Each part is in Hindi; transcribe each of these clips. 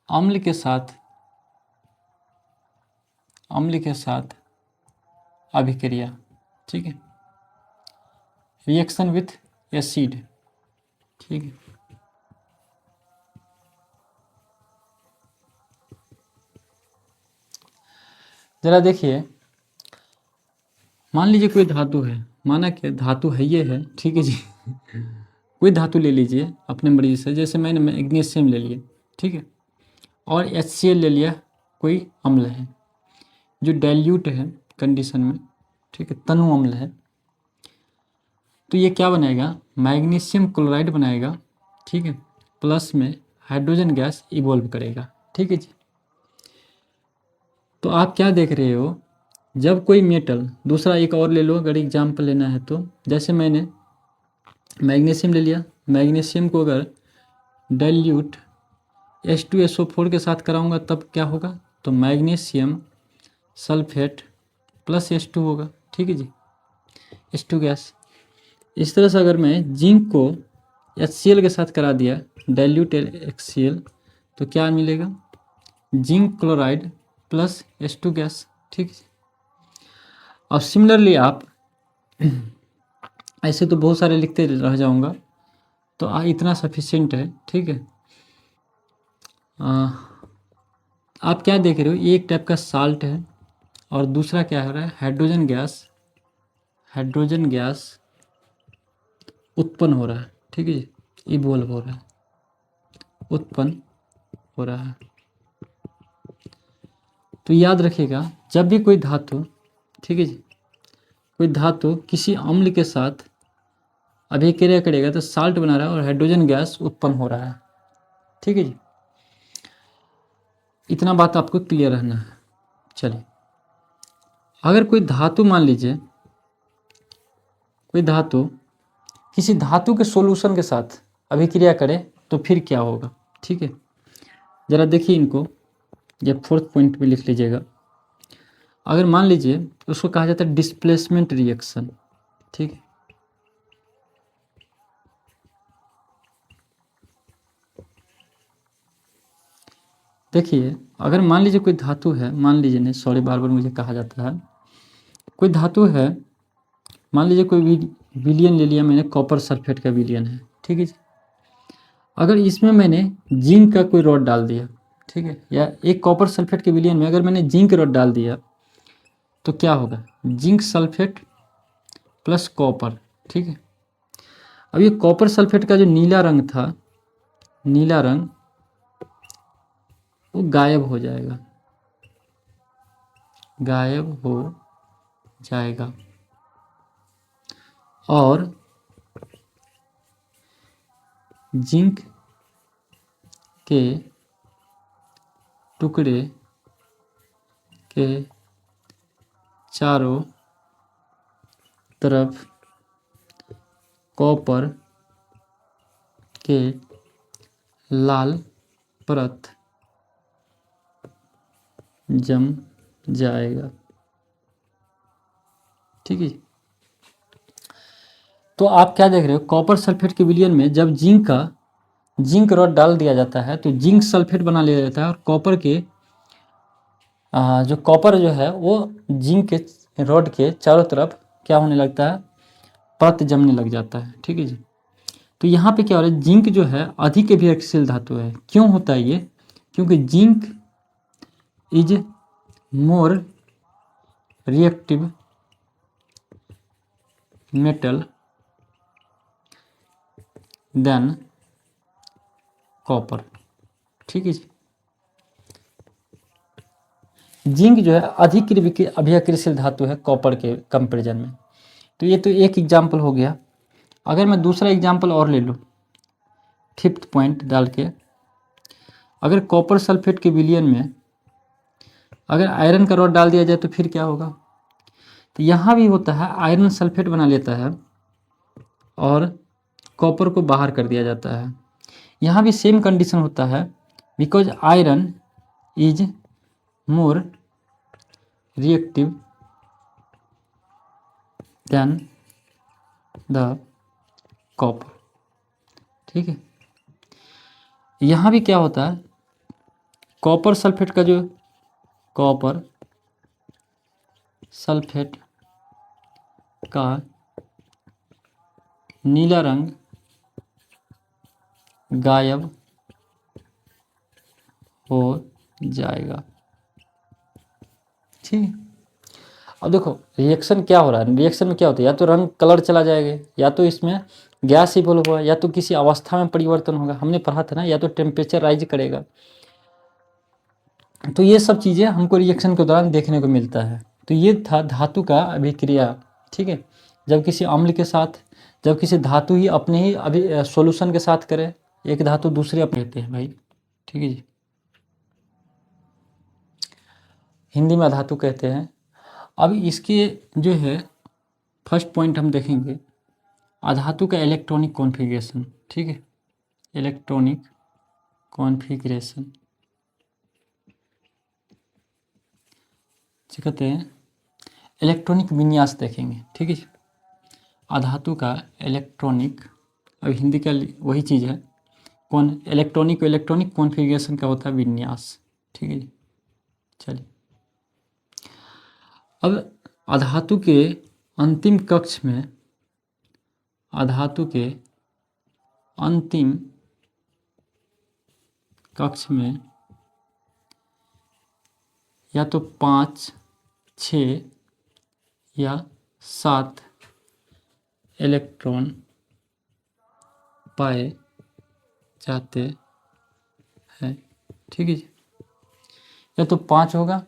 अम्ल के साथ अभिक्रिया, ठीक है, रिएक्शन विथ एसिड, ठीक है। जरा देखिए, मान लीजिए कोई धातु है, माना कि धातु है ये है, ठीक है जी कोई धातु ले लीजिए अपने मरीज से, जैसे मैंने मैग्नीशियम ले लिया, ठीक है, और HCl ले लिया, कोई अम्ल है जो डाइल्यूट है कंडीशन में, ठीक है, तनु अम्ल है, तो ये क्या बनाएगा, मैग्नीशियम क्लोराइड बनाएगा, ठीक है, प्लस में हाइड्रोजन गैस इवॉल्व करेगा, ठीक है जी। तो आप क्या देख रहे हो, जब कोई मेटल, दूसरा एक और ले लो अगर एग्जाम्पल लेना है तो, जैसे मैंने मैग्नीशियम ले लिया, मैग्नीशियम को अगर डाइल्यूट H2SO4 के साथ कराऊंगा तब क्या होगा, तो मैग्नीशियम सल्फेट प्लस H2 होगा, ठीक है जी, H2 गैस। इस तरह से अगर मैं जिंक को HCl के साथ करा दिया, डाइल्यूट HCl, तो क्या मिलेगा, zinc chloride plus H2 gas, ठीक है। और सिमिलरली आप ऐसे तो बहुत सारे लिखते रह जाऊंगा, तो इतना सफिशिएंट है, ठीक है। आप क्या देख रहे हो, ये एक टाइप का साल्ट है और दूसरा क्या हो रहा है, हाइड्रोजन गैस उत्पन्न हो रहा है, ठीक है जी, इवॉल्व हो रहा है, उत्पन्न हो रहा है। तो याद रखिएगा, जब भी कोई धातु, ठीक है जी, कोई धातु किसी अम्ल के साथ अभिक्रिया करेगा तो साल्ट बना रहा है और हाइड्रोजन गैस उत्पन्न हो रहा है, ठीक है जी। इतना बात आपको क्लियर रहना है। चलिए, अगर कोई धातु, मान लीजिए कोई धातु किसी धातु के सॉल्यूशन के साथ अभिक्रिया करे तो फिर क्या होगा, ठीक है। जरा देखिए इनको, ये 4th पॉइंट में लिख लीजिएगा। अगर मान लीजिए उसको कहा जाता है डिस्प्लेसमेंट रिएक्शन, ठीक है। देखिए, अगर मान लीजिए कोई धातु है, मान लीजिए नहीं, सॉरी, बार बार मुझे कहा जाता है, कोई धातु है, मान लीजिए कोई विलियन ले लिया मैंने, कॉपर सल्फेट का विलियन है, ठीक है जी। अगर इसमें मैंने जिंक का कोई रॉड डाल दिया, ठीक है, या एक कॉपर सल्फेट के विलियन में अगर मैंने जिंक रॉड डाल दिया तो क्या होगा, जिंक सल्फेट प्लस कॉपर, ठीक है। अब ये कॉपर सल्फेट का जो नीला रंग था, नीला रंग वो गायब हो जाएगा, गायब हो जाएगा, और जिंक के टुकड़े के चारों तरफ कॉपर के लाल परत जम जाएगा, ठीक है। तो आप क्या देख रहे हो, कॉपर सल्फेट के विलयन में जब जिंक रॉड डाल दिया जाता है तो जिंक सल्फेट बना लिया जाता है, और कॉपर के जो कॉपर जो है वो जिंक के रॉड के चारों तरफ क्या होने लगता है, परत जमने लग जाता है, ठीक है जी। तो यहाँ पे क्या हो रहा है, जिंक जो है अधिक अभिक्रियाशील धातु है। क्यों होता है ये, क्योंकि zinc is more reactive metal than copper, ठीक है जी। जिंक जो है अधिक अभिक्रियाशील धातु है कॉपर के कंपेरिजन में। तो ये तो एक एग्जाम्पल हो गया। अगर मैं दूसरा एग्जाम्पल और ले लूँ, 5th पॉइंट डाल के, अगर कॉपर सल्फेट के विलयन में अगर आयरन का रॉड डाल दिया जाए तो फिर क्या होगा, तो यहाँ भी होता है, आयरन सल्फेट बना लेता है और कॉपर को बाहर कर दिया जाता है। यहाँ भी सेम कंडीशन होता है, because iron is more reactive than the copper, ठीक है। यहाँ भी क्या होता है, कॉपर सल्फेट का जो कॉपर सल्फेट का नीला रंग गायब हो जाएगा। ठीक। अब देखो रिएक्शन क्या हो रहा है, रिएक्शन में क्या होता है, या तो रंग कलर चला जाएगा, या तो इसमें गैस इवॉल्व होगा, या तो किसी अवस्था में परिवर्तन होगा, हमने पढ़ा था ना, या तो टेम्परेचर राइज करेगा। तो ये सब चीज़ें हमको रिएक्शन के दौरान देखने को मिलता है। तो ये था धातु का अभिक्रिया। ठीक है, जब किसी अम्ल के साथ, जब किसी धातु ही अपने ही अभी सॉल्यूशन के साथ करे, एक धातु दूसरे अपने कहते हैं भाई। ठीक है जी, हिंदी में अधातु कहते हैं। अब इसके जो है फर्स्ट पॉइंट हम देखेंगे अधातु का इलेक्ट्रॉनिक कॉन्फ़िगरेशन। ठीक है, इलेक्ट्रॉनिक कॉन्फ़िगरेशन कहते हैं, इलेक्ट्रॉनिक विन्यास देखेंगे। ठीक है, अधातु का इलेक्ट्रॉनिक, अब हिंदी का वही चीज़ है, कौन इलेक्ट्रॉनिक कॉन्फ़िगरेशन का होता है विन्यास। ठीक है जी, चलिए अब अधातु के अंतिम कक्ष में, अधातु के अंतिम कक्ष में या तो 5, 6 या 7 इलेक्ट्रॉन पाए जाते हैं। ठीक है जी, या तो 5 होगा,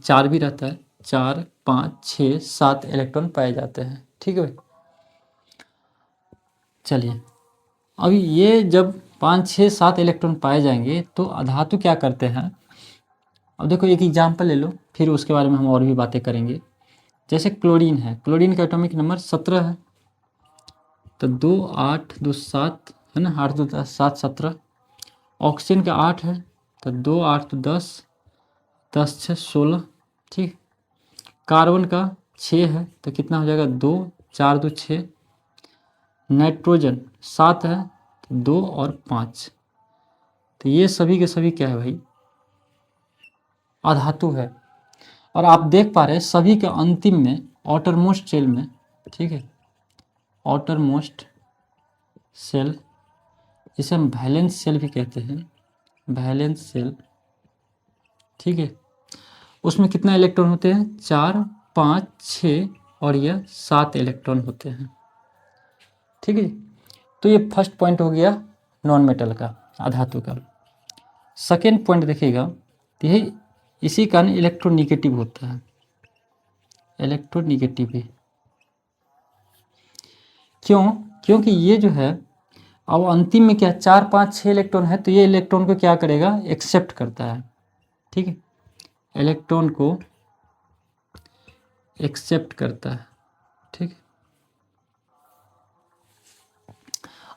4 भी रहता है, 4, 5, 6, 7 इलेक्ट्रॉन पाए जाते हैं। ठीक है भाई, चलिए अब ये जब 5, 6, 7 इलेक्ट्रॉन पाए जाएंगे तो अधातु क्या करते हैं। अब देखो एक एग्जाम्पल ले लो, फिर उसके बारे में हम और भी बातें करेंगे। जैसे क्लोरीन है, क्लोरीन का एटॉमिक नंबर 17 है, तो 2, 8, 2, 7 है ना, 8, 2, 10, 7, 17। ऑक्सीजन का 8 है, तो 2, 8, 2, 10, 10, 6, 16। ठीक, कार्बन का 6 है, तो कितना हो जाएगा, 2, 4, 2, 6। नाइट्रोजन 7 है, तो 2 और 5। तो ये सभी के सभी क्या है भाई, अधातु है। और आप देख पा रहे हैं सभी के अंतिम में आउटरमोस्ट शेल में, ठीक है, आउटरमोस्ट सेल, जिसे हम वैलेंस सेल भी कहते हैं, वैलेंस सेल। ठीक है, उसमें कितना इलेक्ट्रॉन होते हैं, 4, 5, 6 और यह 7 इलेक्ट्रॉन होते हैं। ठीक है, तो ये फर्स्ट पॉइंट हो गया नॉन मेटल का, अधातु का। सेकेंड पॉइंट देखिएगा, तो यही इसी कारण इलेक्ट्रोनिगेटिव होता है, इलेक्ट्रोनिगेटिव भी। क्यों, क्योंकि ये जो है अब अंतिम में क्या 4, 5, 6 इलेक्ट्रॉन है, तो ये इलेक्ट्रॉन को क्या करेगा, एक्सेप्ट करता है। ठीक है, इलेक्ट्रॉन को एक्सेप्ट करता है। ठीक,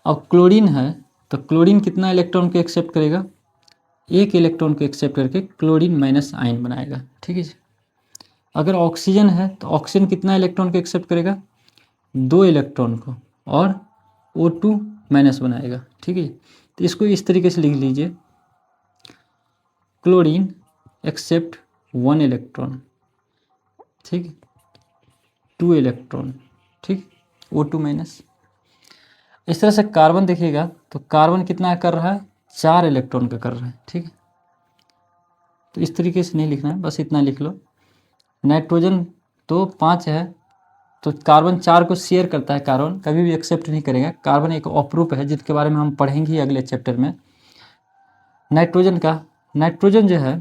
अब क्लोरीन है, तो क्लोरीन कितना इलेक्ट्रॉन को एक्सेप्ट करेगा, एक इलेक्ट्रॉन को एक्सेप्ट करके क्लोरीन माइनस आयन बनाएगा। ठीक है जी, अगर ऑक्सीजन है तो ऑक्सीजन कितना इलेक्ट्रॉन को एक्सेप्ट करेगा, 2 इलेक्ट्रॉन को, और O2 माइनस बनाएगा। ठीक है, तो इसको इस तरीके से लिख लीजिए, क्लोरीन एक्सेप्ट 1 इलेक्ट्रॉन, ठीक, 2 इलेक्ट्रॉन, ठीक, O2 माइनस। इस तरह से कार्बन देखिएगा, तो कार्बन कितना कर रहा है, 4 इलेक्ट्रॉन का कर रहा है। ठीक, तो इस तरीके से नहीं लिखना है, बस इतना लिख लो। नाइट्रोजन तो 5 है, तो कार्बन 4 को शेयर करता है, कार्बन कभी भी एक्सेप्ट नहीं करेगा। कार्बन एक अपरूप है जिसके बारे में हम पढ़ेंगे अगले चैप्टर में। नाइट्रोजन जो है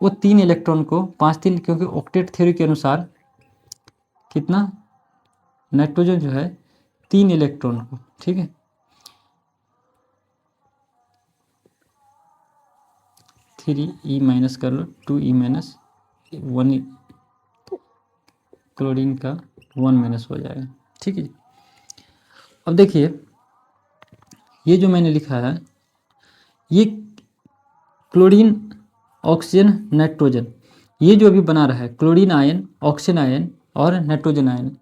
वो 3 इलेक्ट्रॉन को 5, 3, क्योंकि ऑक्टेट थ्योरी के अनुसार कितना, नाइट्रोजन जो है 3 इलेक्ट्रॉन को, ठीक है, 3E माइनस कर लो, 2E माइनस 1, क्लोरीन का 1 माइनस हो जाएगा। ठीक है, अब देखिए ये जो मैंने लिखा है, ये क्लोरीन, ऑक्सीजन, नाइट्रोजन, ये जो अभी बना रहा है क्लोरीन आयन, ऑक्सीजन आयन और नाइट्रोजन आयन,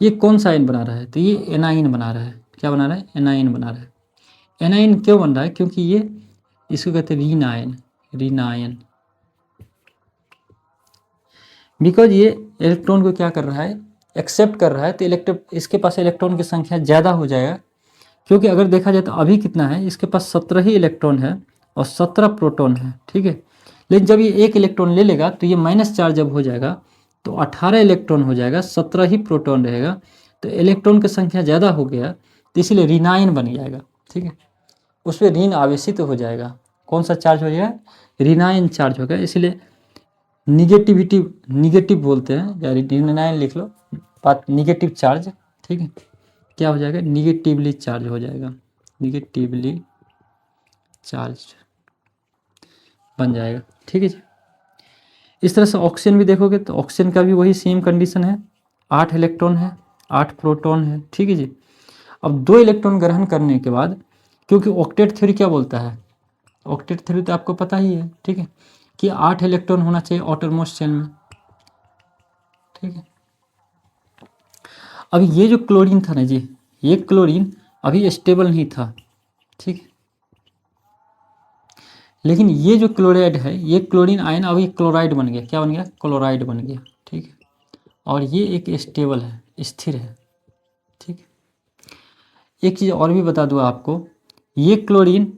ये कौन सा आयन बना रहा है, तो ये एनाइन बना रहा है। क्या बना रहा है, एनाइन बना रहा है। एनाइन क्यों बन रहा है, क्योंकि ये इसको कहते हैं रीनायन, रीनायन। बिकॉज ये इलेक्ट्रॉन को क्या कर रहा है, एक्सेप्ट कर रहा है, तो इलेक्ट्रॉन, इसके पास इलेक्ट्रॉन की संख्या ज़्यादा हो जाएगा। क्योंकि अगर देखा जाए तो अभी कितना है, इसके पास 17 ही इलेक्ट्रॉन है और 17 प्रोटॉन है, ठीक है। लेकिन जब ये एक इलेक्ट्रॉन ले लेगा तो ये -4 जब हो जाएगा तो 18 इलेक्ट्रॉन हो जाएगा, 17 ही प्रोटॉन रहेगा, तो इलेक्ट्रॉन की संख्या ज़्यादा हो गया, तो इसीलिए ऋणायन बन जाएगा, ठीक है। उस पर ऋण आवेशित हो जाएगा, कौन सा चार्ज हो जाएगा, ऋणायन चार्ज होगा, इसलिए निगेटिविटी, निगेटिव बोलते हैं, या ऋणायन लिख लो, बात निगेटिव चार्ज, ठीक है। क्या हो जाएगा, निगेटिवली चार्ज हो जाएगा, निगेटिवली चार्ज बन जाएगा, ठीक है जी। इस तरह से ऑक्सीजन भी देखोगे तो ऑक्सीजन का भी वही सेम कंडीशन है, 8 इलेक्ट्रॉन है, 8 प्रोटॉन है, ठीक है जी। अब 2 इलेक्ट्रॉन ग्रहण करने के बाद, क्योंकि ऑक्टेट थ्योरी क्या बोलता है, ऑक्टेट थ्योरी तो आपको पता ही है, ठीक है, कि 8 इलेक्ट्रॉन होना चाहिए आउटरमोस्ट शेल में, ठीक है। अब ये जो क्लोरीन था ना जी, ये क्लोरीन अभी स्टेबल नहीं था, ठीक है। लेकिन ये जो क्लोराइड है, ये क्लोरीन आयन अभी क्लोराइड बन गया, क्या बन गया, क्लोराइड बन गया, ठीक है। और ये एक स्टेबल है, स्थिर है, ठीक है। एक चीज़ और भी बता दूँ आपको, ये क्लोरीन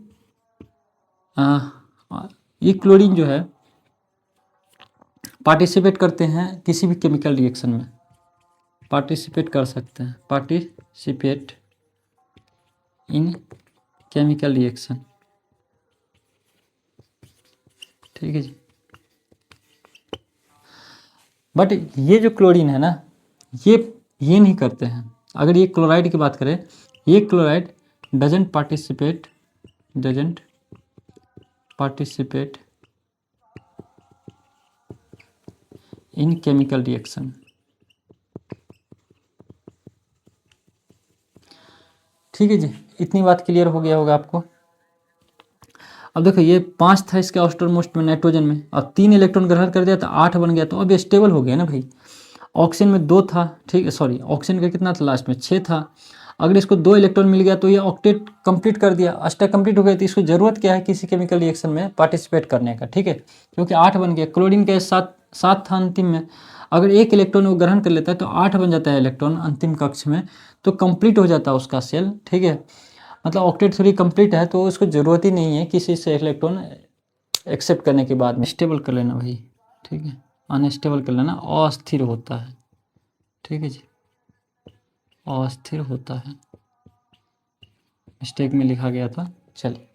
ये क्लोरीन जो है पार्टिसिपेट करते हैं किसी भी केमिकल रिएक्शन में, पार्टिसिपेट कर सकते हैं, पार्टिसिपेट इन केमिकल रिएक्शन, ठीक है जी। बट ये जो क्लोरीन है ना, ये नहीं करते हैं। अगर ये क्लोराइड की बात करें, ये chloride doesn't participate in chemical reaction, ठीक है जी। इतनी बात क्लियर हो गया होगा आपको। अब देखो ये 5 था इसके आउटरमोस्ट में नाइट्रोजन में, अब 3 इलेक्ट्रॉन ग्रहण कर दिया तो 8 बन गया, तो अब स्टेबल हो गया ना भाई। ऑक्सीजन में 2 था, ठीक है, सॉरी ऑक्सीजन का कितना था लास्ट में, 6 था। अगर इसको 2 इलेक्ट्रॉन मिल गया तो ये ऑक्टेट कंप्लीट कर दिया, अष्टक कंप्लीट हो गया, तो इसको जरूरत क्या है किसी केमिकल रिएक्शन में पार्टिसिपेट करने का, ठीक है, क्योंकि 8 बन गया। क्लोरीन के 7 था अंतिम में, अगर 1 इलेक्ट्रॉन वो ग्रहण कर लेता है तो 8 बन जाता है इलेक्ट्रॉन अंतिम कक्ष में, तो कंप्लीट हो जाता है उसका सेल, ठीक है। मतलब ऑक्टेट थ्योरी कंप्लीट है, तो उसको ज़रूरत ही नहीं है किसी से इलेक्ट्रॉन एक्सेप्ट करने के बाद में स्टेबल कर लेना भाई, ठीक है, अनस्टेबल कर लेना, अस्थिर होता है, ठीक है जी, अस्थिर होता है, मिस्टेक में लिखा गया था, चलिए।